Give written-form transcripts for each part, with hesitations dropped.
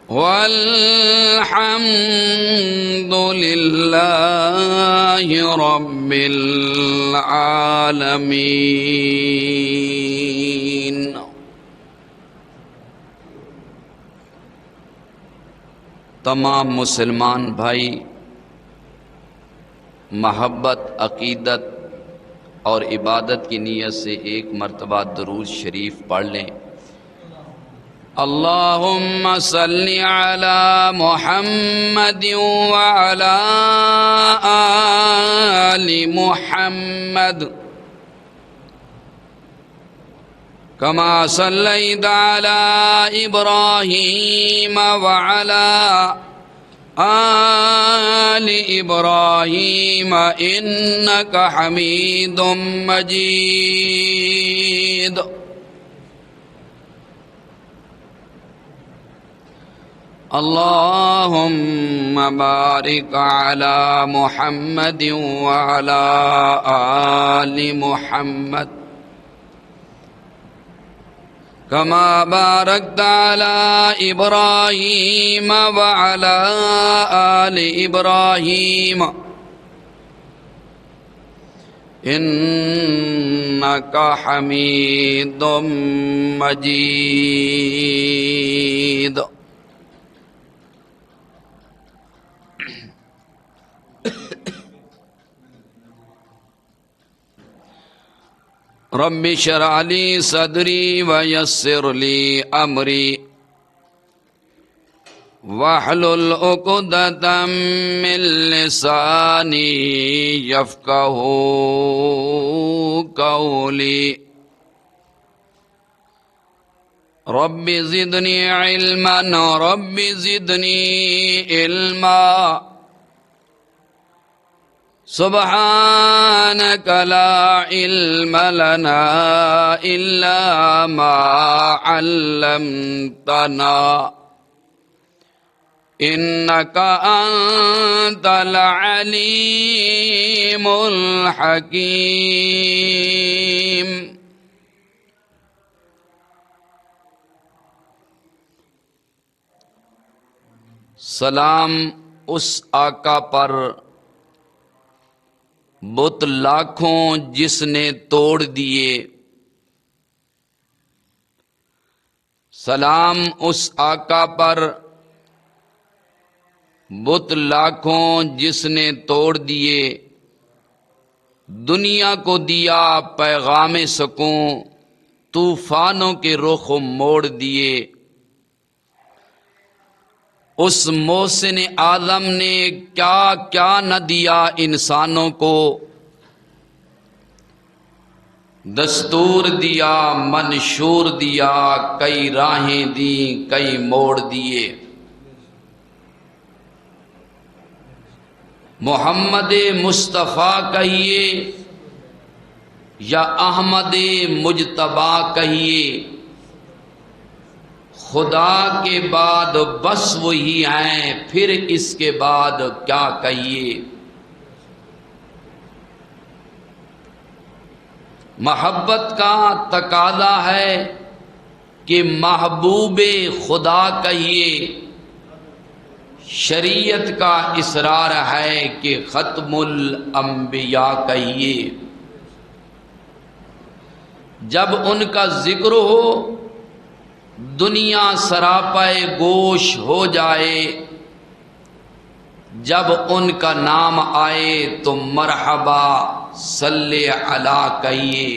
والحمد لله رب العالمين۔ تمام مسلمان بھائی محبت، عقیدت اور عبادت کی نیت سے ایک مرتبہ درود شریف پڑھ لیں۔ اللہم صلی علی محمد وعلی آل محمد کما صلیت علی ابراہیم وعلی آل ابراہیم انک حمید مجید۔ اللہم بارک علی محمد وعلی آل محمد کما بارکت علی ابراہیم وعلی آل ابراہیم انک حمید مجید۔ رب اشرح لی صدری ویسر لی امری واحلل عقدۃ من لسانی یفقہوا قولی۔ رب زدنی علما رب زدنی علما سبحانک لا علم لنا الا ما علمتنا انک انت العلیم الحکیم۔ سلام اس آقا پر بت لاکھوں جس نے توڑ دیے، سلام اس آقا پر بت لاکھوں جس نے توڑ دیے، دنیا کو دیا پیغام سکون طوفانوں کے رخ موڑ دیے۔ اس محسن اعظم نے کیا کیا نہ دیا انسانوں کو، دستور دیا منشور دیا کئی راہیں دیں کئی موڑ دیے۔ محمد مصطفیٰ کہیے یا احمد مجتبیٰ کہیے، خدا کے بعد بس وہی ہیں، پھر اس کے بعد کیا کہیے۔ محبت کا تقاضا ہے کہ محبوب خدا کہیے، شریعت کا اصرار ہے کہ ختم الانبیاء کہیے۔ جب ان کا ذکر ہو دنیا سراپے گوش ہو جائے، جب ان کا نام آئے تو مرحبا صلی علی کہیے۔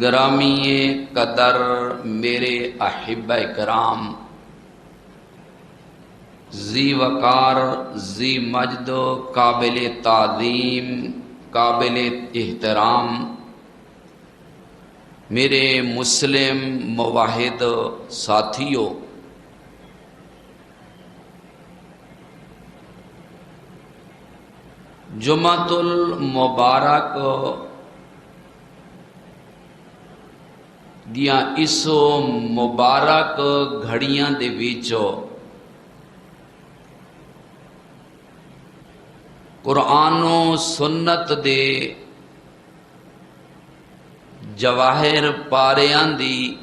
گرامی قدر میرے احبہ کرام، ذی وقار ذی مجد قابل تعظیم قابل احترام میرے مسلم موحد ساتھیوں، جمعۃ المبارک دیاں اس مبارک گھڑیاں دے وچوں قرآن و سنت دے جواہر پاریاں دی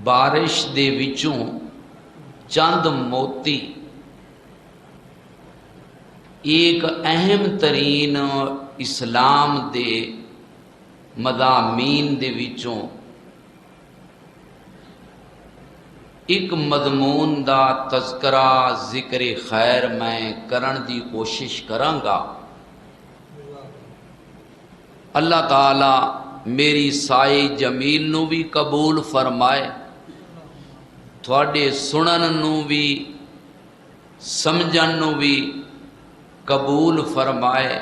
بارش دے وچوں چند موتی ایک اہم ترین اسلام دے مضامین دے وچوں ایک مضمون دا تذکرہ ذکر خیر میں کرن دی کوشش کرانگا۔ اللہ تعالی میری سائے جمیل نو بھی قبول فرمائے، تھوڑے سنن نو بھی سمجھن نو بھی قبول فرمائے،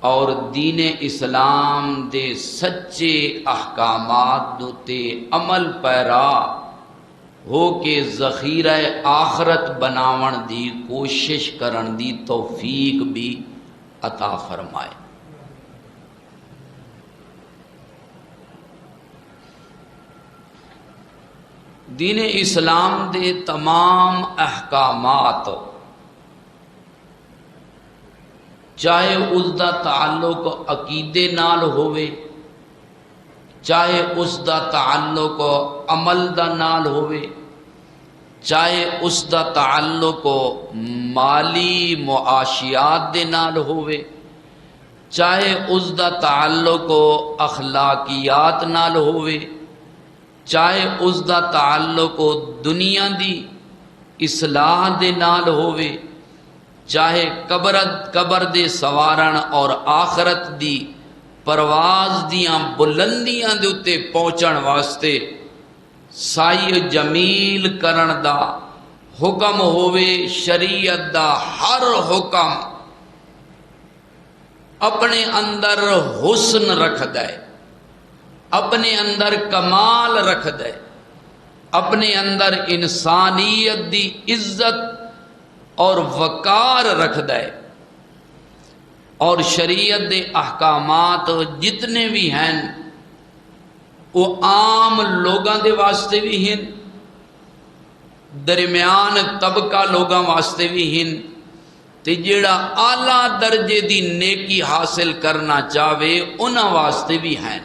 اور دین اسلام دے سچے احکامات دوتے عمل پیرا ہو کے ذخیرہ آخرت بناون دی کوشش کرن دی توفیق بھی عطا فرمائے۔ دین اسلام دے تمام احکامات چاہے اس دا تعلق عقیدے نال ہوئے، چاہے اس دا تعلق عمل دا نال ہوئے، چاہے اس دا تعلق مالی معاشیات دے نال ہوئے، چاہے اس دا تعلق اخلاقیات نال ہوئے، چاہے اس دا تعلق دنیا دی اصلاح دے نال ہوئے، چاہے قبر دے سوارن اور آخرت دی پرواز دیاں بلندیاں دے اتے پہنچن واسطے سائی جمیل کرن دا حکم ہوئے، شریعت دا ہر حکم اپنے اندر حسن رکھ دے، اپنے اندر کمال رکھ دے، اپنے اندر انسانیت دی عزت اور وقار رکھ دے، اور شریعت دے احکامات جتنے بھی ہیں وہ عام لوگاں دے واسطے بھی ہیں، درمیان طبقہ لوگاں واسطے بھی ہیں، تے جیڑا اعلیٰ درجے دی نیکی حاصل کرنا چاہے انہاں واسطے بھی ہیں۔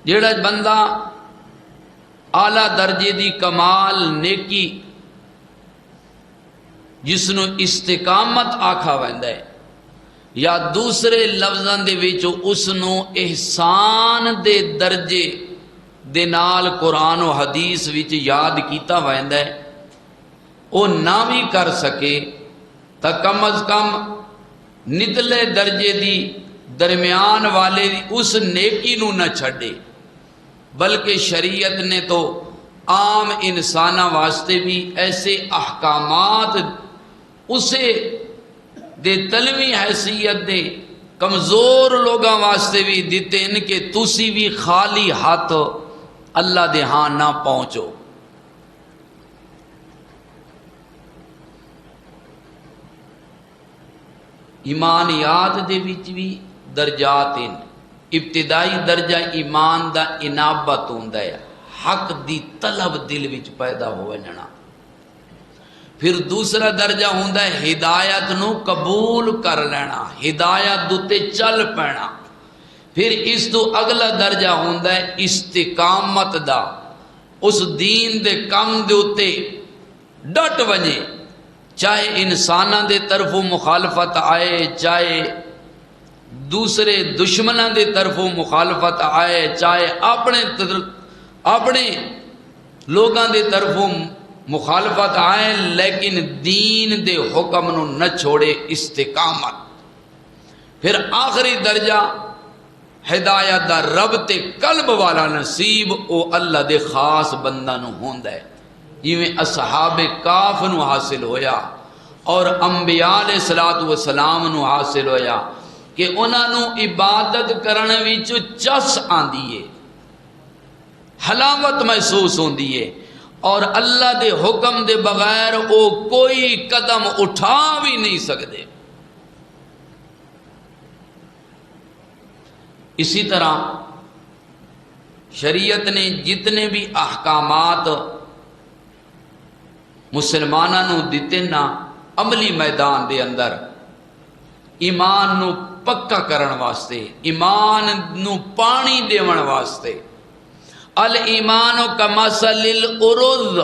جیڑا بندہ اعلیٰ درجے دی کمال نیکی جس نو استقامت آکھا ویندا ہے، یا دوسرے لفظاں دے وچ اس نو احسان دے درجے دے نال قرآن و حدیث وچ یاد کیتا ویندا ہے، او نہ بھی کر سکے تا کم از کم نتلے درجے دی درمیان والے دی اس نیکی نو نہ چھڑے، بلکہ شریعت نے تو عام انسانہ واسطے بھی ایسے احکامات اسے دے تلوی حیثیت دے کمزور لوگاں واسطے بھی دیتے ہیں کہ تسی بھی خالی ہاتھ اللہ دے ہاں نہ پہنچو۔ ایمانیات دے وچ بھی درجات ہیں۔ ابتدائی درجہ ایمان دا انابت ہوندا ہے، حق دی طلب دل وچ پیدا ہو جانا۔ پھر دوسرا درجہ ہوندا ہے ہدایت نو قبول کر لینا، ہدایت دوتے چل پینا۔ پھر اس تو اگلا درجہ ہوندا ہے استقامت دا، اس دین دے کم دے اتے ڈٹ ونجے، چاہے انساناں دے طرفوں مخالفت آئے، چاہے دوسرے دشمناں دے طرفوں مخالفت آئے، چاہے اپنے لوگاں دے طرفوں مخالفت آئے، لیکن دین دے حکم نو نہ چھوڑے، استقامت۔ پھر آخری درجہ ہدایت دا رب تے قلب والا نصیب، او اللہ دے خاص بندہ نو ہوندا ہے، جویں اصحاب کاف نو حاصل ہویا اور انبیاء علیہ الصلوۃ والسلام نو حاصل ہویا کہ انہاں نو عبادت کرنے وچ چس آندی ہے، حلاوت محسوس ہوندی ہے، اور اللہ دے حکم دے بغیر او کوئی قدم اٹھا بھی نہیں سکتے۔ اسی طرح شریعت نے جتنے بھی احکامات مسلمانوں نو دتے نا عملی میدان دے اندر ایمان نو پکا کرن واسطے، ایمان نو پانی دیون واسطے۔ الایمان کمثل الارض،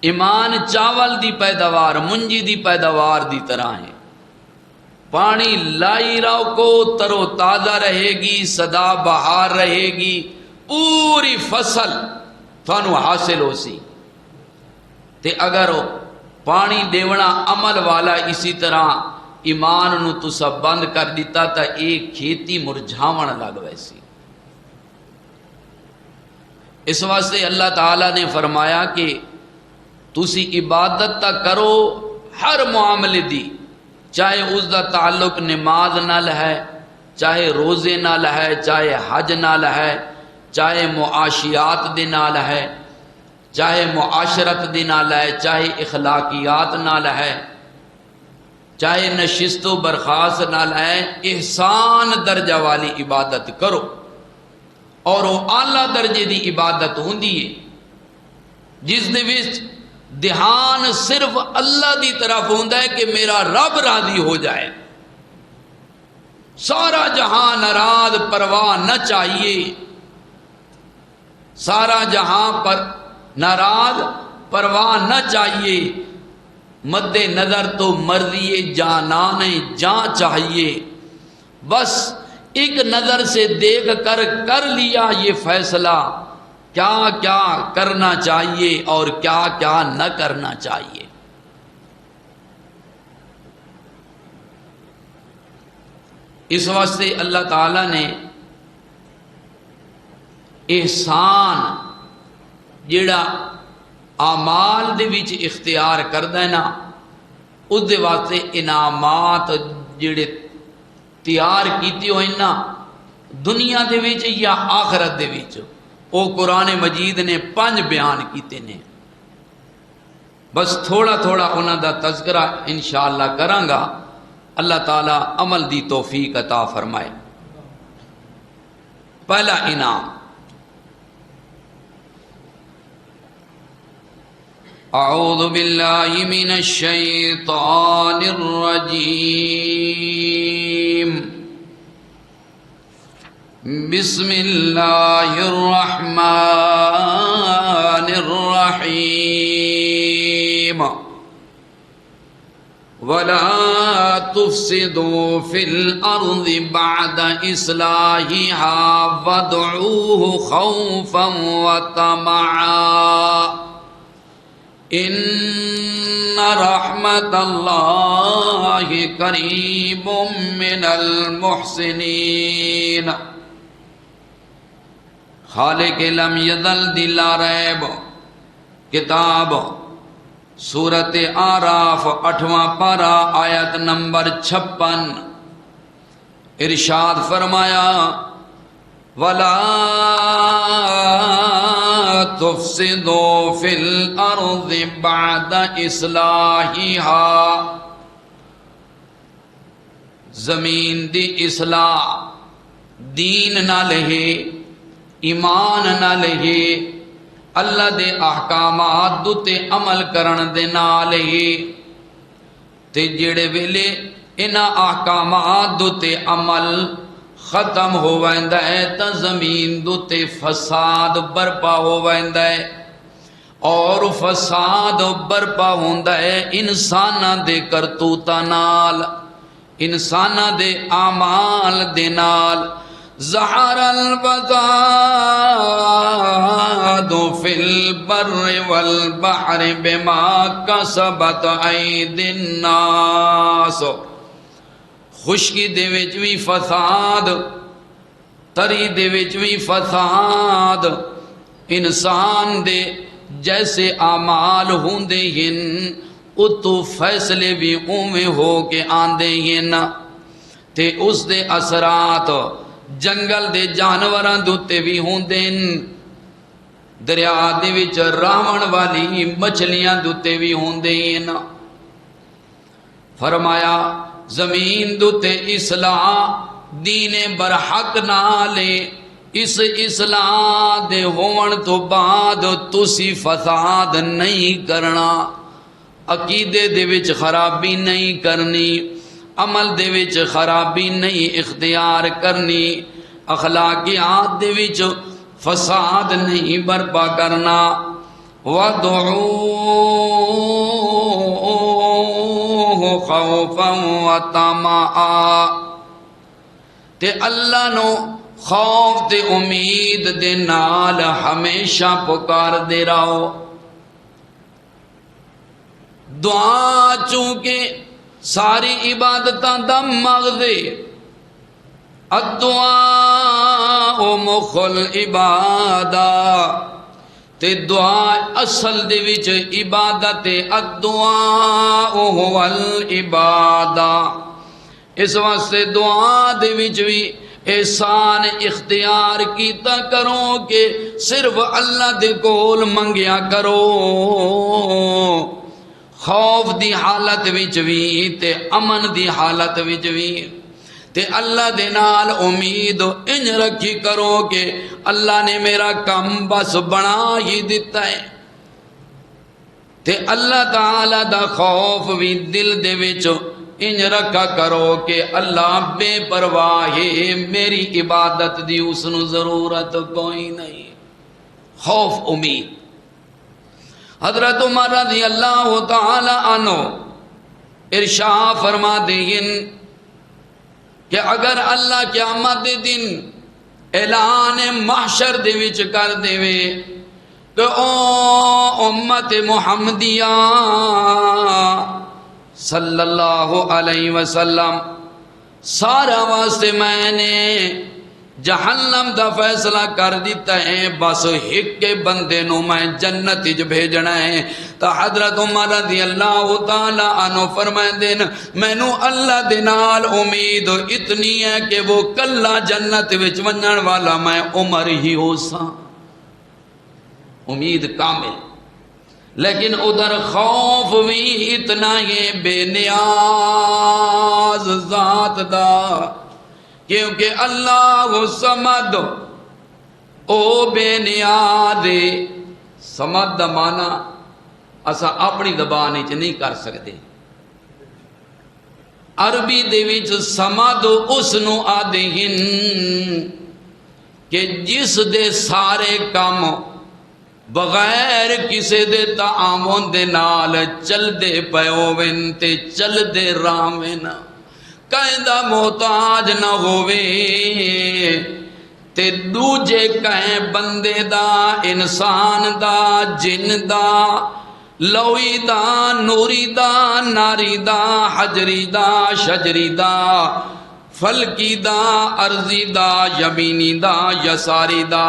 ایمان چاول دی پیداوار، منجی دی پیداوار دی طرح ہے۔ پانی لائی رکھو ترو تازہ رہے گی، سدا بہار رہے گی، پوری فصل تھانو حاصل ہو سی۔ تے اگر پانی دیونا عمل والا اسی طرح ایمان نو تسا بند کر دیتا تا ایک کھیتی مرجھاون لگ ویسی۔ اس واسطے اللہ تعالیٰ نے فرمایا کہ تسی عبادت تا کرو ہر معاملے دی، چاہے اس دا تعلق نماز نال ہے، چاہے روزے نال ہے، چاہے حج نال ہے، چاہے معاشیات دے نال ہے، چاہے معاشرت دے نال ہے، چاہے اخلاقیات نال ہے، چاہے نشست و برخاست نال ہے، احسان درجہ والی عبادت کرو۔ اور وہ اعلیٰ درجے دی عبادت ہوندی ہے جس دے وچ دھیان صرف اللہ دی طرف ہوندا ہے کہ میرا رب راضی ہو جائے، سارا جہاں ناراض پرواہ نہ چاہیے، سارا جہاں پر ناراض پرواہ نہ چاہیے، مد نظر تو مرضی جانان جاں چاہیے، بس ایک نظر سے دیکھ کر لیا یہ فیصلہ کیا کیا کرنا چاہیے اور کیا کیا نہ کرنا چاہیے۔ اس واسطے اللہ تعالیٰ نے احسان جڑا اعمال دے وچ اختیار کردا ہے نا، اس دے واسطے انعامات جڑے تیار کیتے ہوئے نا دنیا دے وچ یا آخرت دے وچ، او قرآن مجید نے 5 بیان کیتے نے۔ بس تھوڑا تھوڑا انہاں دا تذکرہ انشاءاللہ کراں گا، اللہ تعالیٰ عمل دی توفیق عطا فرمائے۔ پہلا انعام، اعوذ باللہ من الشیطان الرجیم، بسم اللہ الرحمن الرحیم، ولا تفسدوا في الأرض بعد إصلاحها وادعوه خوفا وطمعا إن رحمة الله قريب من المحسنين۔ خالق لم يزل لا ریب کتاب سورت آراف 8واں پارہ آیت نمبر 56، ارشاد فرمایا وَلَا تُفْسِدُوا فِي الْأَرْضِ بَعْدَ إِصْلَاحِهَا، زمین دی اصلاح دین نہ لہے، ایمان نہ لہے، اللہ دے احکامات تے عمل کرن دے نال ہی، تے جڑے ویلے انہاں احکامات تے عمل ختم ہو ویندا ہے تا زمین تے فساد برپا ہو ویندا ہے، اور فساد برپا ہوندا ہے انساناں دے کرتوتاں نال، انساناں دے اعمال دے نال۔ ظہر الفساد فی البر والبحر بما کسبت ایدی الناس، خشکی دے وچ وی فساد، تری دے وچ وی فساد، انسان دے جیسے اعمال ہوندے ہن اتو فیصلے بھی اوویں ہو کے آندے ہن، تے اس دے اثرات جنگل دے جانوراں دوتے بھی ہوندے ہن، دریا دے وچ راون والی مچھلیاں دوتے بھی ہوندے ہن۔ فرمایا زمین دوتے اصلاح دین برحق نالے اس اصلاح دے ہون تو بعد تسی فساد نہیں کرنا، عقیدے دے وچ خرابی نہیں کرنی، عمل دے وچ خرابی نہیں اختیار کرنی، اخلاقیات دے وچ فساد نہیں برپا کرنا۔ وَادْعُوهُ خَوْفًا وَطَمَعًا، تے اللہ نو خوف تے امید دے نال ہمیشہ پکار دے رہو۔ دعا چونکہ ساری عبادتاں دا مغزے، الدعاء مخ العبادہ، تے دعا اصل دے وچ عبادت، الدعاء هو العبادہ۔ اس واسطے دعا دے وچ بھی احسان اختیار کیتا کرو کہ صرف اللہ دے کول منگیا کرو، خوف دی حالت وچ بھی تے امن دی حالت وچ بھی، تے اللہ دے نال امید انج رکھی کرو کہ اللہ نے میرا کام بس بنا ہی دیتا ہے، تے اللہ تعالی دا خوف بھی دل دے وچ انج رکھا کرو کہ اللہ بے پرواہ ہے، میری عبادت دی اس نو ضرورت کوئی نہیں۔ خوف امید۔ حضرت عمر رضی اللہ تعالی عنہ ارشاد فرما دیں کہ اگر اللہ قیامت دے دن اعلان محشر دے وچ کر دے وے کہ او امت محمدیہ صلی اللہ علیہ وسلم، سارا واسطے میں نے جہنم دا فیصلہ کر دیتا ہے، بس ایک کے بندے نو میں جنت وچ بھیجنا ہے، تو حضرت عمر رضی اللہ تعالی عنہ فرمائے مینوں اللہ دے نال امید اتنی ہے کہ وہ کلا جنت وچ ونجن والا میں عمر ہی ہو ساں، امید کامل۔ لیکن ادھر خوف بھی اتنا ہی بے نیاز ذات دا، کیونکہ اللہ سمد او بے نیاز، سمد دا معنی اسا اپنی زبان وچ نہیں کر سکتے۔ عربی دے وچ سمد اس نو آدے ہن کہ جس دے سارے کام بغیر کسے دے تعاون دے نال چل دے پیوین تے چل دے راوین، کہندہ محتاج نہ ہوئے تے دوجے کہیں بندے دا، انسان دا، جن دا، لوئی دا، نوری دا، ناری دا، حجری دا، شجری دا، فلکی دا، ارضی دا، یمینی دا، یساری دا،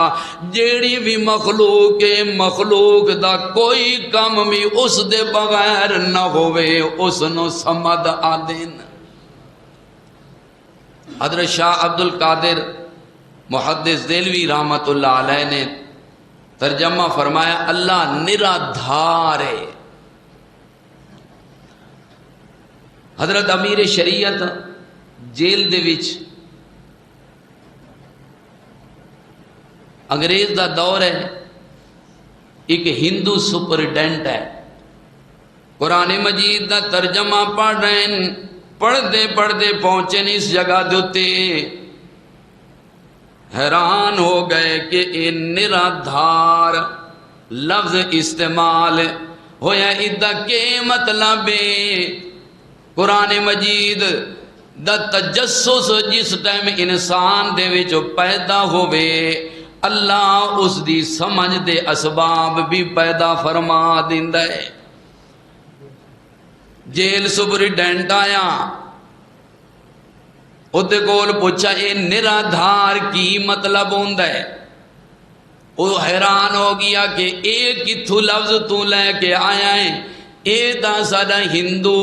جیڑی بھی مخلوق ہے، مخلوق دا کوئی کم بھی اس دے بغیر نہ ہوئے، اس نو سمد آدین۔ حضرت شاہ عبد القادر محدث دہلوی رحمت اللہ علیہ نے ترجمہ فرمایا اللہ نرادھار ہے۔ حضرت امیر شریعت جیل دے وچ انگریز دا دور ہے، ایک ہندو سپرڈینٹ ہے، قرآن مجید دا ترجمہ پڑھ رہے ہیں، پڑھتے پڑھتے پہنچے نہیں اس جگہ دوتے، حیران ہو گئے کہ یہ نرادھار لفظ استعمال ہویا، ادھا کے مطلب قرآن مجید دا تجسس جس ٹائم انسان دے وچ پیدا ہوئے، اللہ اس دی سمجھ دے اسباب بھی پیدا فرما دیندا ہے۔ جیل سپرڈینٹ آیا، ادھے کول پوچھا اے نرادھار کی مطلب ہوندا ہے؟ وہ حیران ہو گیا کہ اے کتھو لفظ تو لے کے آیا ہے، اے دا ساڈا ہندو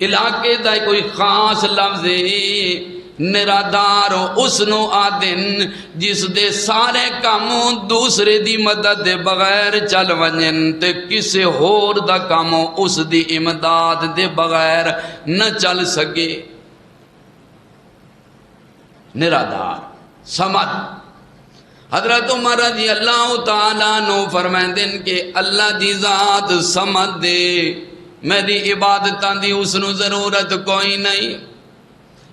علاقے دا کوئی خاص لفظ ہے، نرادار اس نو آدن جس دے سارے کام دوسرے دی مدد دے بغیر چل ونجن تے کسے ہور دا کام اس دی امداد دے بغیر نہ چل سکے۔ نرادار، سمد۔ حضرت عمر رضی اللہ تعالیٰ عنہ فرمائندے کہ اللہ دی ذات سمد دے، میری عبادتاں دی اس نو ضرورت کوئی نہیں،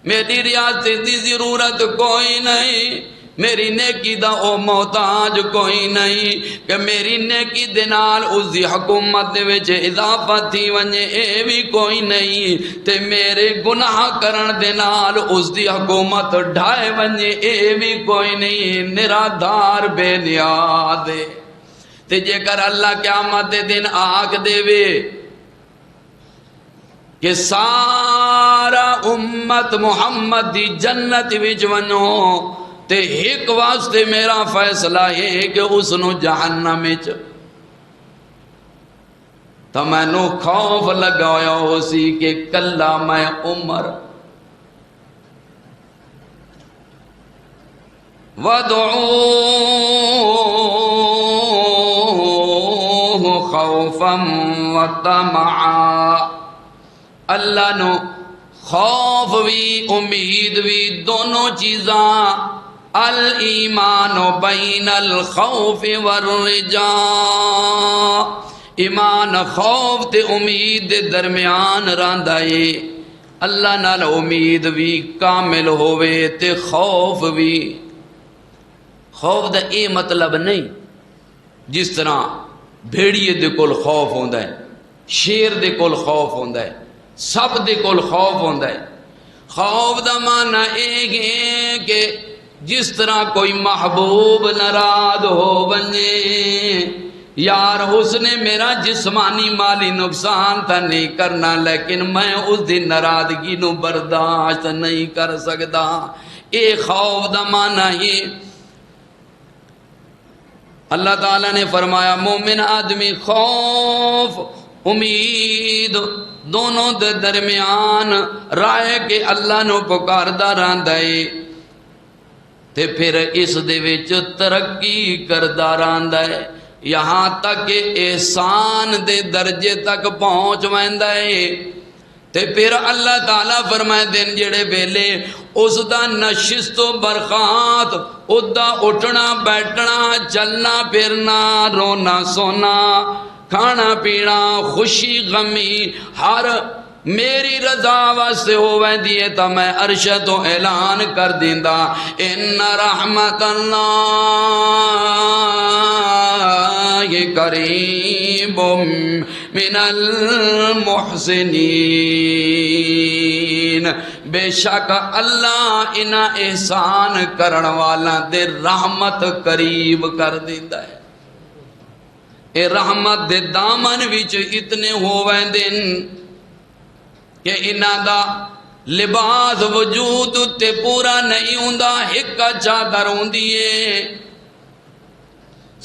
میری ریاست دی ضرورت کوئی نہیں، میری نیکی دا او محتاج کوئی نہیں کہ میری نیکی دے نال اس دی حکومت دے وچ اضافہ تھی ونجے، اے بھی کوئی نہیں تے میرے گناہ کرن دے نال اس دی حکومت ڈھائے ونجے، اے بھی کوئی نہیں، نرادار بے نیاز ہے۔ تے جے کر اللہ قیامت دے دن آکھ دے وے کہ سارا امت محمد دی جنت وچ ونو تے ایک واسطے میرا فیصلہ ہے کہ اس نو جہنم وچ، تو میں نو خوف لگایا ہو سی کہ کلا میں عمر وَدْعُوهُ خَوْفًا وَطَمَعًا، اللہ نو خوف بھی امید بھی دونوں چیزاں، الایمان بین الخوف والرجاء، ایمان خوف تے امید دے درمیان رہندا ہے، اللہ نال امید بھی کامل ہوئے تے خوف بھی۔ خوف دا اے مطلب نہیں جس طرح بھیڑیے دے کول خوف ہوندا ہے، شیر دے کول خوف ہوندا ہے، سب دے کول خوف ہوندا ہے۔ خوف دا معنی ایک ہے کہ جس طرح کوئی محبوب ناراض ہو بنے، یار اس نے میرا جسمانی مالی نقصان تھا نہیں کرنا لیکن میں اس دی ناراضگی نو برداشت نہیں کر سکتا، اے خوف دا معنی ہے۔ اللہ تعالیٰ نے فرمایا مومن آدمی خوف امید دونوں دے درمیان رائے کہ اللہ نو پکاردہ رہندا ہے تے پھر اس دے وچ ترقی کردہ رہندا ہے، یہاں تک کہ احسان دے درجے تک پہنچ ویندا ہے۔ تے پھر اللہ تعالیٰ فرمائے دن جڑے ویلے اس دا نشست و برخات، اس دا اٹھنا بیٹھنا چلنا پھرنا رونا سونا کھانا پینا خوشی غمی ہر میری رضا واسطے ہوئے دیئے تا میں عرش تو اعلان کر دیندا ان رحمت اللہ قریب من المحسنین، بے شک اللہ انہا احسان کرن والا دے رحمت قریب کر دیندا ہے۔ اے رحمت دے دامن وچ اتنے ہوئے دن کہ انہاں دا لباس وجود تے پورا نہیں ہوندا، ایک چادر ہوندیے،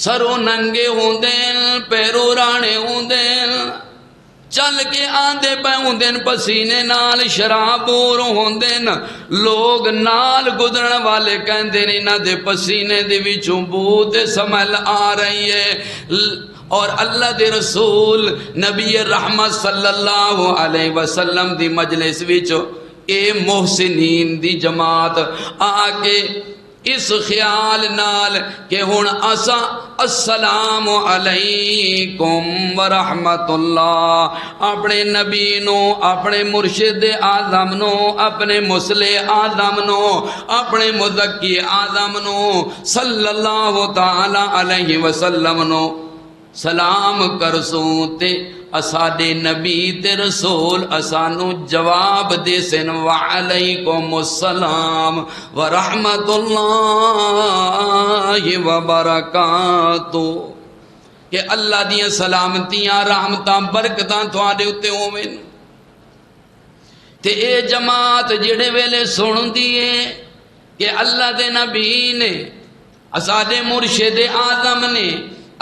سرو ننگے ہوندین پیرو رانے ہوندین، چل کے آندے پہ ہوندین پسینے نال شرابور ہوندین، لوگ نال گزرن والے کہندین انہاں دے پسینے دے وچوں بو تے سمل آ رہی ہے۔ اور اللہ دے رسول نبی رحمت صلی اللہ علیہ وسلم دی مجلس وچ اے محسنین دی جماعت آکے اس خیال نال کہ ہن اسا السلام علیکم ورحمت اللہ اپنے نبی نو اپنے مرشد اعظم نو اپنے مصلح اعظم نو اپنے مزکی اعظم نو صلی اللہ تعالی علیہ وسلم نو سلام کرسوں تے اساڈے نبی تے رسول اسانو جواب دے سن وعلیکم السلام ورحمت اللہ وبرکاتہ، کہ اللہ دیاں سلامتیاں رحمتاں برکتاں تھوڑے اتے ہوئن۔ تے اے جماعت جڑے ویلے سن دیئے کہ اللہ دے نبی نے اساڈے مرشد اعظم نے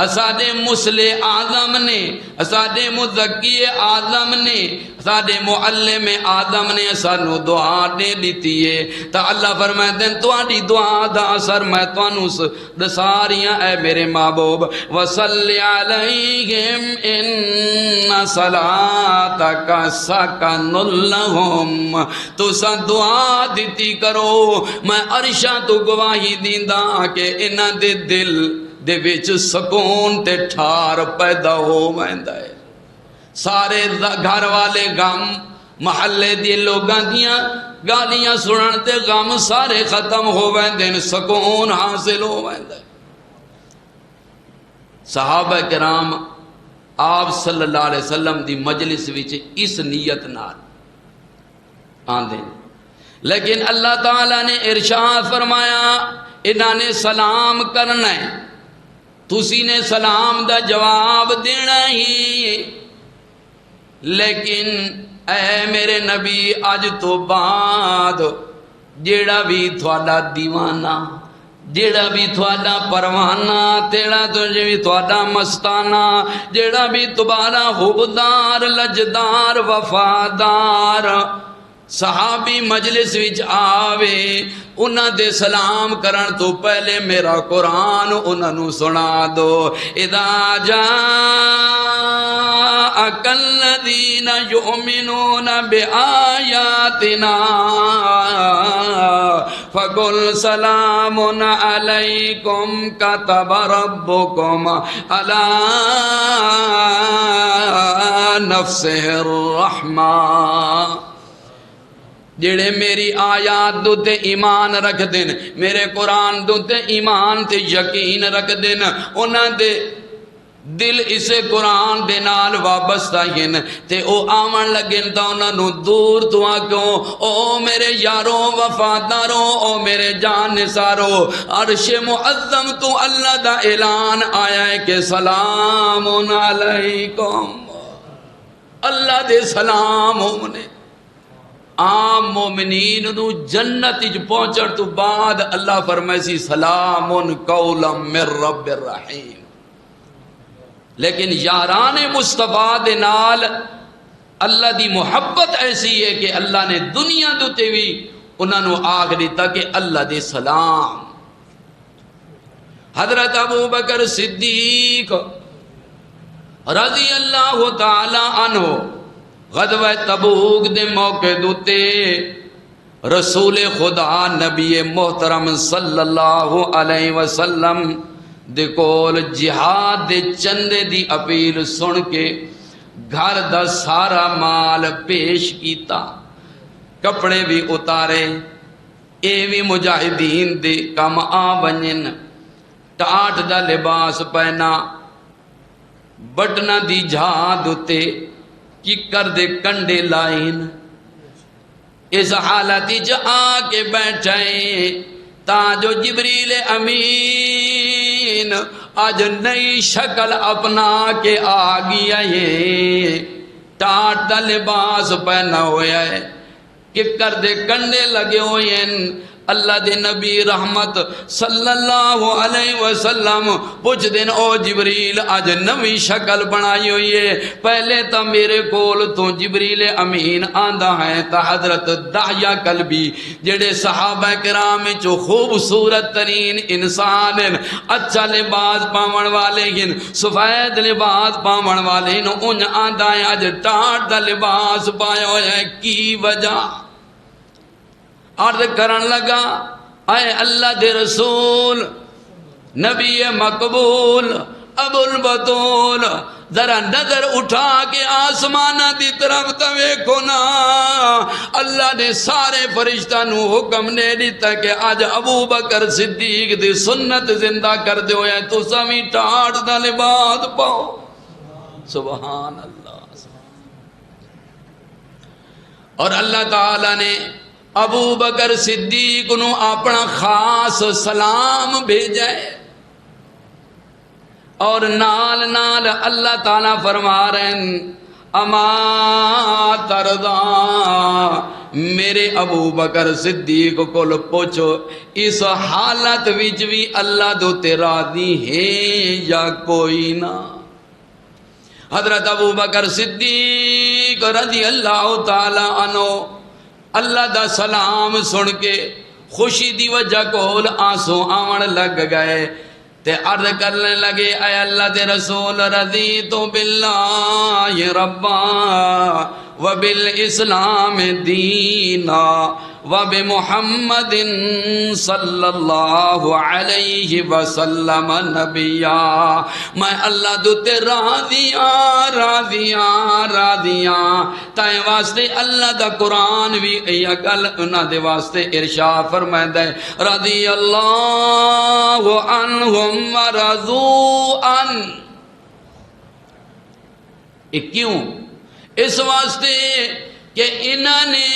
اساڈے مصلح اعظم نے، اساڈے مزکی اعظم نے، اساڈے معلم اعظم نے سانو دعا دے دیتی ہے، تا اللہ فرماتے ہیں تواڈی دعا دا اثر میں تانوں دسا رہی ہاں اے میرے محبوب، وصلی علیہم ان صلاتک سکن لہم، تساں دعا دیتی کرو، میں عرشاں تو گواہی دیندا کہ انہاں دے دل دے وچ سکون تے ٹھار پیدا ہو ویندا ہے۔ سارے گھر والے غم، محلے دی لوگاں دیاں گالیاں سنن تے غم سارے ختم ہو ویندے، سکون حاصل ہو ویندا ہے۔ صحابہ کرام آپ صلی اللہ علیہ وسلم دی مجلس وچ اس نیت نال آندے، لیکن اللہ تعالیٰ نے ارشاد فرمایا انہاں نے سلام کرنا ہے، تسی نے سلام دا جواب دینا ہی، لیکن اے میرے نبی اج تو بعد جیڑا بھی تھوڑا دیوانہ، جیڑا بھی تھوڑا پروانہ، تیڑا تو بھی تھوڑا مستانہ، جیڑا بھی تمہارا حبدار، لجدار، وفادار صحابی مجلس وچ آوے، انہاں دے سلام کرن تو پہلے میرا قرآن انہاں نو سنا دو۔ اذا جاءک الذین یؤمنون بآیاتنا فقل سلام علیکم کتب ربکم علی نفسہ الرحمہ، جڑے میری آیات دو تے ایمان رکھ دین، میرے قرآن دو تے ایمان تے یقین رکھ دین، انہاں دے دل اسے قرآن دے نال وابستہ ہن تے او آمن لگن تا انہاں نو دور تو آکوں، او میرے یاروں وفاداروں، او میرے جان نثاروں، عرش معظم تو اللہ دا اعلان آیا ہے کہ سلام علیکم، اللہ دے سلام ہونے۔ عام مومنین نو جنت اج پہنچن تو بعد اللہ فرمائے سلام قولا من رب الرحیم، لیکن یاران مصطفیٰ دے نال اللہ دی محبت ایسی ہے کہ اللہ نے دنیا دوتے بھی انہوں نے آگ دیتا کہ اللہ دے سلام۔ حضرت ابو بکر صدیق رضی اللہ تعالی عنہ غزوہ تبوک دے موقع دوتے رسول خدا نبی محترم صلی اللہ علیہ وسلم دے کول جہاد دے چندے دی اپیل سن کے گھر دا سارا مال پیش کیتا، کپڑے بھی اتارے، اے بھی مجاہدین دے کم آ بنن، ٹاٹ دا لباس پہنا، بٹنا دی جھا دوتے، ککر دے کنڈے لائن، اس حالتی جا کے بیٹھائیں تاجو جبریل امین آج نئی شکل اپنا کے آگیا ہے، ٹاٹ دا لباس پہنا ہویا ہے، ککر دے کنڈے لگے ہوئے ہیں، اللہ دے نبی رحمت صلی اللہ علیہ وسلم پوچھ دن او جبریل آج نوی شکل بنائی ہوئی ہے، پہلے تا میرے کول تو جبریل امین آندہ ہے، تا حضرت دعیہ قلبی جڑے صحابہ کرام چو خوبصورت ترین انسان ہیں، اچھا لباس پاون والے ہیں، سفید لباس پاون والے ہیں، ان آندہ ہے آج ٹاٹ دا لباس پایا ہویا ہے، کی وجہ عرض کرن لگا اے اللہ دے رسول نبی مقبول ابو البطول ذرا نظر اٹھا کے آسمانہ دی طرف تویکھو نا، اللہ نے سارے فرشتہ نو حکم نے دیتا کہ آج ابو بکر صدیق دی سنت زندہ کر دے ہوئے تو سمی ٹاٹ دا لباس پاؤ، سبحان اللہ۔ اور اللہ تعالیٰ نے ابو بکر صدیق نو اپنا خاص سلام بھیجائے، اور نال نال اللہ تعالیٰ فرما رہے ہیں اما ترضا میرے ابو بکر صدیق کو پوچھو اس حالت وچ بھی اللہ دو تے راضی ہے یا کوئی نہ؟ حضرت ابو بکر صدیق رضی اللہ تعالی عنہ اللہ دا سلام سن کے خوشی دی وجہ کول آنسو آون لگ گئے تے عرض کرنے لگے اے اللہ دے رسول رضیت باللہ ربا وبالاسلام دینا وبمحمد صلی اللہ علیہ وسلم نبیا، میں اللہ دوتے راضیاں تائیں واسطے اللہ دا قرآن بھی ایا گل انہاں دے واسطے ارشاد فرمائندا ہے رضی اللہ عنہم ورضوا عنہ۔ کیوں؟ اس واسطے کہ انہاں نے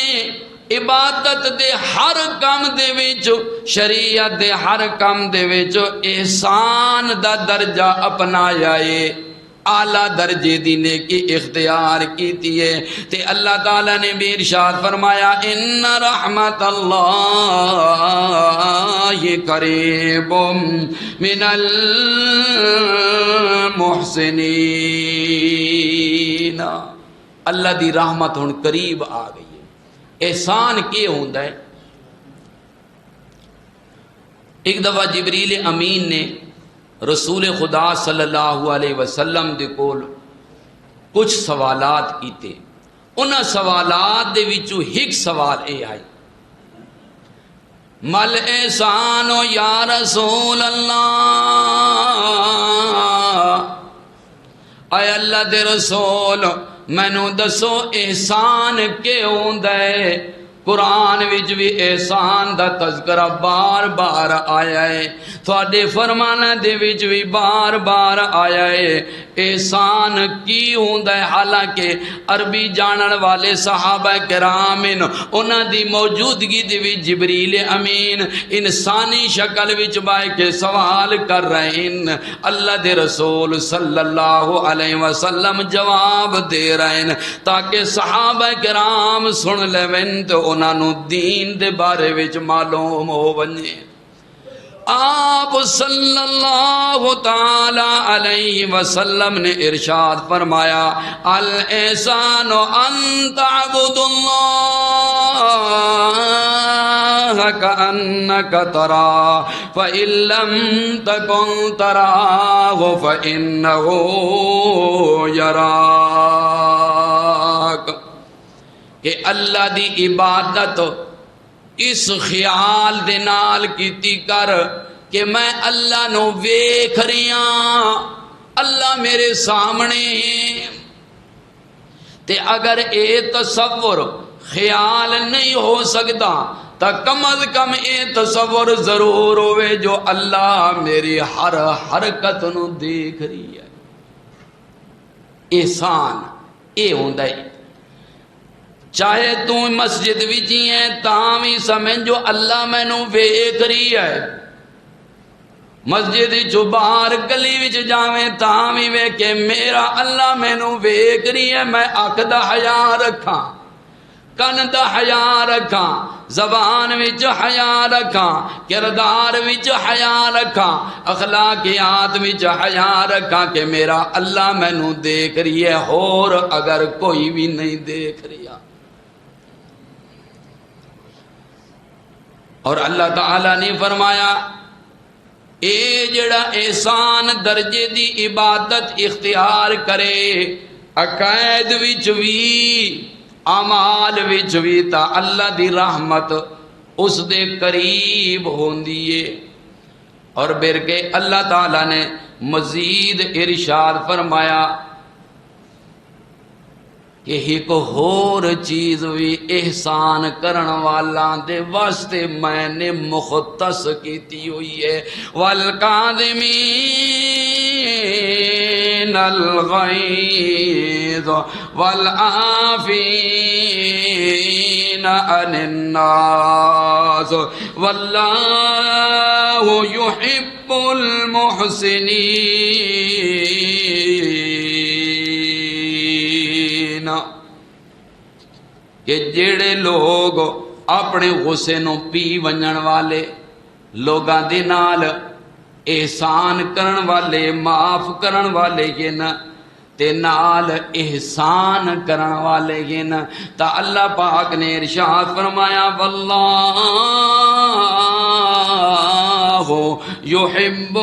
عبادت دے ہر کام دے وچ شریعت دے ہر کام دے وچ احسان دا درجہ اپنایا ہے، اعلیٰ درجے دی نیکی اختیار کیتی ہے تے اللہ تعالیٰ نے بھی ارشاد فرمایا ان رحمت اللہ قریب من المحسنین۔ اللہ دی رحمت ہن قریب آ گئی ہے۔ احسان کیا ہوندا ہے؟ ایک دفعہ جبریل امین نے رسول خدا صلی اللہ علیہ وسلم دے کول کچھ سوالات کیتے، انہاں سوالات دے وچوں ایک سوال اے آئی مل احسان یا رسول اللہ، اے اللہ دے رسول مینوں دسو احسان کے ہوندا ہے؟ قرآن وچ بھی احسان دا تذکرہ بار بار آیا ہے، تھوڑے فرمانا دے وچ بھی بار بار آیا ہے۔ احسان کی ہوندا ہے؟ حالانکہ عربی جانن والے صحابہ کرام انہاں دی موجودگی دے وچ جبریل امین انسانی شکل وچ بائے کے سوال کر رہے ہیں، اللہ دے رسول صلی اللہ علیہ وسلم جواب دے رہے ہیں تاکہ صحابہ کرام سن لین تو انہاں نو دین دے بارے وچ معلوم ہو ونجے۔ آپ صلی اللہ تعالی علیہ وسلم نے ارشاد فرمایا الاحسان ان تعبد اللہ کأنک تراہ فإن لم تکن تراہ فإنہ یراک، کہ اللہ دی عبادت اس خیال دے نال کیتی کر کہ میں اللہ نو ویکھ رہیاں، اللہ میرے سامنے ہیں۔ تے اگر اے تصور خیال نہیں ہو سکتا تا کم از کم اے تصور ضرور ہوئے جو اللہ میری ہر حرکت نو دیکھ رہی ہے۔ احسان اے ہوندا ہے، چاہے تو مسجد وچی ہے تاں بھی سمجھ جو اللہ مینوں ویکھ رہی ہے، مسجد وچوں باہر گلی وچ جاویں تاں بھی ویکھے میرا اللہ مینوں ویکھ رہی ہے۔ میں اکھ دا حیا رکھاں، کن دا حیا رکھاں، زبان وچ حیا رکھاں، کردار وچ حیا رکھاں، اخلاقیات وچ حیا رکھاں کہ میرا اللہ مینوں دیکھ رہی ہے اور اگر کوئی بھی نہیں دیکھ رہا۔ اور اللہ تعالیٰ نے فرمایا اے جڑا احسان درجے دی عبادت اختیار کرے عقائد وچ وی اعمال وچ وی تا اللہ دی رحمت اس دے قریب ہوندی ہے۔ اور پھر کے اللہ تعالیٰ نے مزید ارشاد فرمایا کہ ایک اور چیز بھی احسان کرن والا دے واسطے میں نے مختص کیتی ہوئی ہے والکاظمین الغیظ والعافین عن الناس واللہ یحب المحسنین۔ کہ جڑے لوگ اپنے غصے نو پی ونجن والے لوگاں دے نال احسان کرن والے معاف کرن والے گن تے نال احسان کرن والے گن تا اللہ پاک نے ارشاد فرمایا واللہ یحب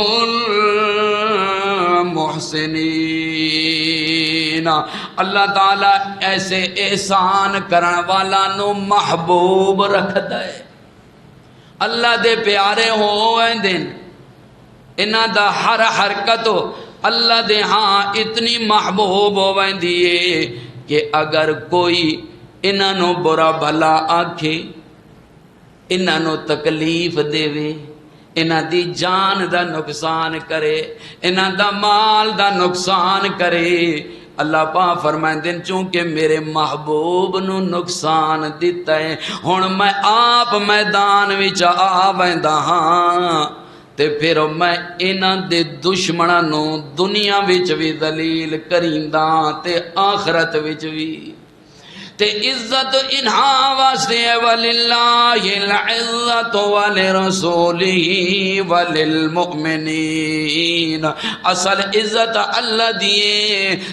المحسنین، اللہ تعالیٰ ایسے احسان کرن والا نو محبوب رکھدا ہے، اللہ دے پیارے ہوئے انہاں دا ہر حرکت اللہ دے ہاں اتنی محبوب ہوندی ہے کہ اگر کوئی انہاں نو برا بھلا آکھے، انہاں نو تکلیف دے وے، انہاں دی جان دا نقصان کرے، انہاں دا مال دا نقصان کرے، اللہ پاک فرمائندے چونکہ میرے محبوب نو نقصان دیتا ہے ہن میں آپ میدان وچ آ ویندا ہاں تے پھر میں انہاں دے دشمناں نو دنیا وچ وی ذلیل کریندا تے آخرت وچ وی تے عزت انہاں واسطے وللہ العزت ولرسولہ وللمؤمنین، اصل عزت اللہ دیے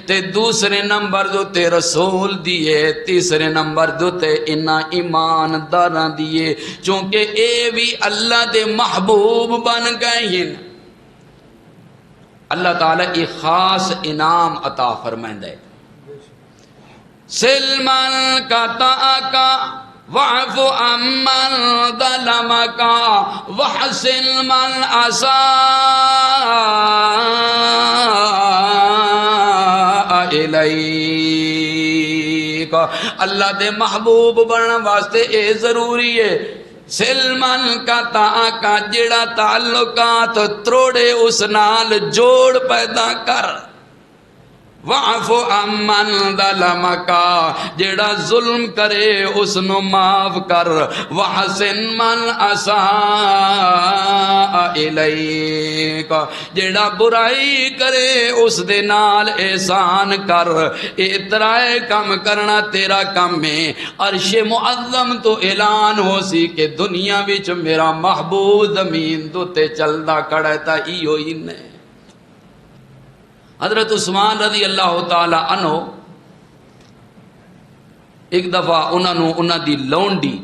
تے دوسرے نمبر دو تے رسول دیے، تیسرے نمبر دو تے انہاں ایمانداراں دیے، چونکہ اے بھی اللہ دے محبوب بن گئے ہیں۔ اللہ تعالیٰ ایک خاص انعام عطا فرمائندہ ہے، سلمان کا تاکا وعف عمن ظلمکا وحسن من اساء الیک، اللہ دے محبوب بننا واسطے اے ضروری ہے سلمان کا تاکا جڑا تعلقات تروڑے اس نال جوڑ پیدا کر، وعفو عمن ظلمکا جڑا ظلم کرے اس نو معاف کر، وحسن من اساء الیک جڑا برائی کرے اس دے نال احسان کر، اترائے کم کرنا تیرا کم ہے۔ عرش معظم تو اعلان ہو سی کہ دنیا وچ میرا محبوب زمین دوتے چلدا کھڑا تا ایو ہی نے۔ حضرت عثمان رضی اللہ تعالی عنہ ایک دفعہ انہاں دی لونڈی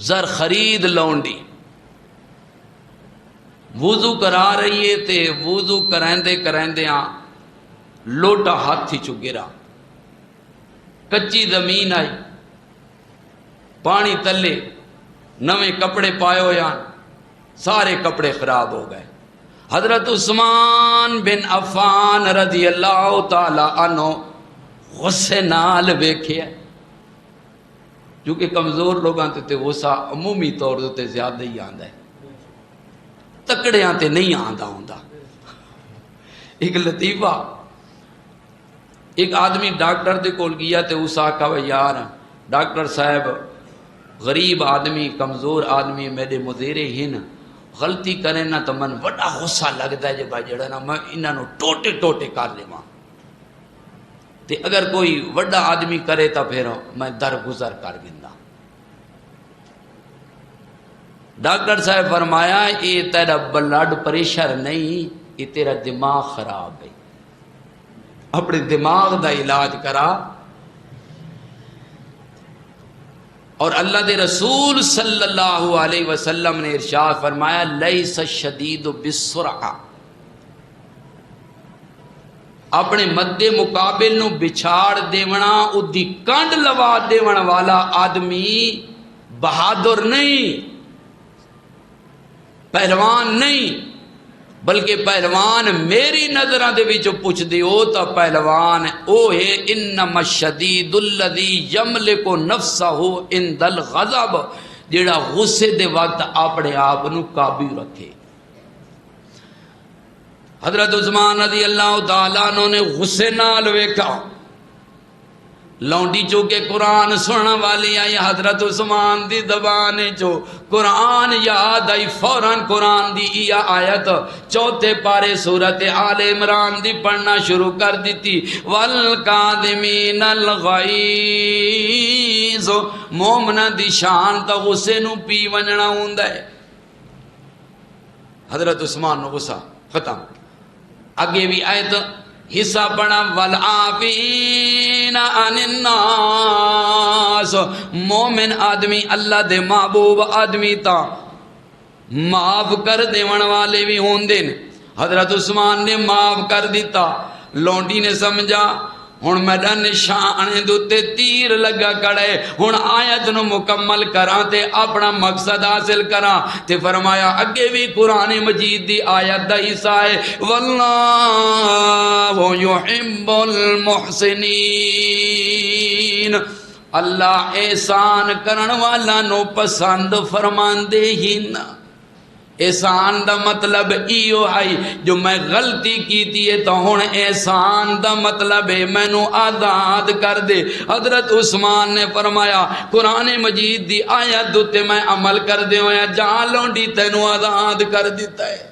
زر خرید لونڈی وضو کرا رہی ہے تے وضو کرائندے لوٹا ہاتھ چ گرا، کچی زمین آئی، پانی تلے، نویں کپڑے پائے ہوئے سارے کپڑے خراب ہو گئے۔ حضرت عثمان بن عفان رضی اللہ تعالی عنہ غصے نال ویکھیا، کیونکہ کمزور لوگاں تے غصہ عمومی طور تے زیادہ ہی آندا ہے، تکڑیاں تے نہیں آندا ہوندا۔ ایک لطیفہ، ایک آدمی ڈاکٹر دے کول گیا تے اس آکھا یار ڈاکٹر صاحب غریب آدمی کمزور آدمی میرے مدیرے ہن، غلطی کرے نا تو من بڑا غصہ لگتا ہے جی بھائی جڑا نا میں انہاں نو ٹوٹے ٹوٹے کر لیواں، تے اگر کوئی وڈا آدمی کرے تو پھر میں درگزر کر دیندا۔ ڈاکٹر صاحب فرمایا یہ تیرا بلڈ پریشر نہیں، یہ تیرا دماغ خراب ہے، اپنے دماغ دا علاج کرا۔ اور اللہ دے رسول صلی اللہ علیہ وسلم نے ارشاد فرمایا لیس الشدید بالسرعہ، اپنے مد مقابل نو بچھاڑ دیونا ادھی کنڈ لوا دیون والا آدمی بہادر نہیں، پہلوان نہیں، بلکہ پہلوان میری نظرہ دے وچ پوچھ دیو تو پہلوان او ہے انما الشدید الذی یملک نفسہ عند الغضب، جڑا غصے دے وقت اپنے آپ نو قابو رکھے۔ حضرت عثمان رضی اللہ تعالیٰ عنہ نے غصے نال ویکھا، لونڈی چو کے قرآن سننا والی آئی حضرت عثمان دی زبان چو قرآن یاد آئی فوراً قرآن دی ایا آیت چوتھے پارے سورت آل عمران دی پڑھنا شروع کر دیتی والکاظمین الغیظ مومنہ دی شان تا غصے نو پی ونجنا ہوندا ہے. حضرت عثمان نو غصہ ختم. اگے بھی آیت حصہ پڑھا والعافین عن الناس مومن آدمی اللہ دے محبوب آدمی تا معاف کر دیون والے بھی ہوندے نے. حضرت عثمان نے معاف کر دیتا. لونڈی نے سمجھا ہن میرا نشان دوتے تیر لگا کڑے ہن آیت نو مکمل کراں تے اپنا مقصد حاصل کراں تے فرمایا اگے بھی قرآن مجید دی آیت دا حصہ ہے واللہ یحب المحسنین اللہ احسان کرن والا نو پسند فرماندے ہی نہ. احسان دا مطلب ایو ہے جو میں غلطی کیتی ہے تو ہن احسان دا مطلب ہے میں نو آزاد کر دے. حضرت عثمان نے فرمایا قرآن مجید دی آیت دوتے میں عمل کر دے ہویا جہاں لونڈی تینو آزاد کر دیتا ہے.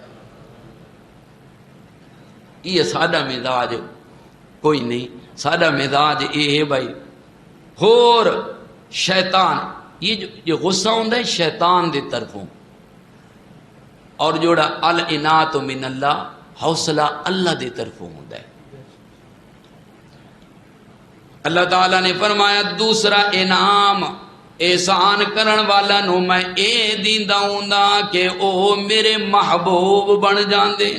یہ سادہ مزاج کوئی نہیں. سادہ مزاج یہ ہے بھائی اور شیطان یہ جو غصہ ہوندہ ہے شیطان دی طرفوں اور جوڑا الانات من اللہ حوصلہ اللہ دی طرفوں ہوندہ ہے. اللہ تعالیٰ نے فرمایا دوسرا انعام احسان کرن والا نو میں اے دیندہ ہوندہ کہ او میرے محبوب بن جاندے.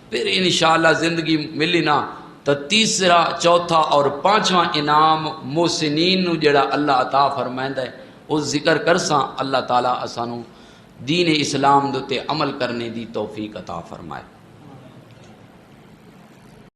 پھر انشاءاللہ زندگی ملی نا تو تیسرا چوتھا اور پانچواں انعام محسنین نو جڑا اللہ عطا فرمائندہ ہے اس ذکر کرساں اللہ تعالیٰ اسانو دین اسلام دوتے عمل کرنے دی توفیق عطا فرمائے.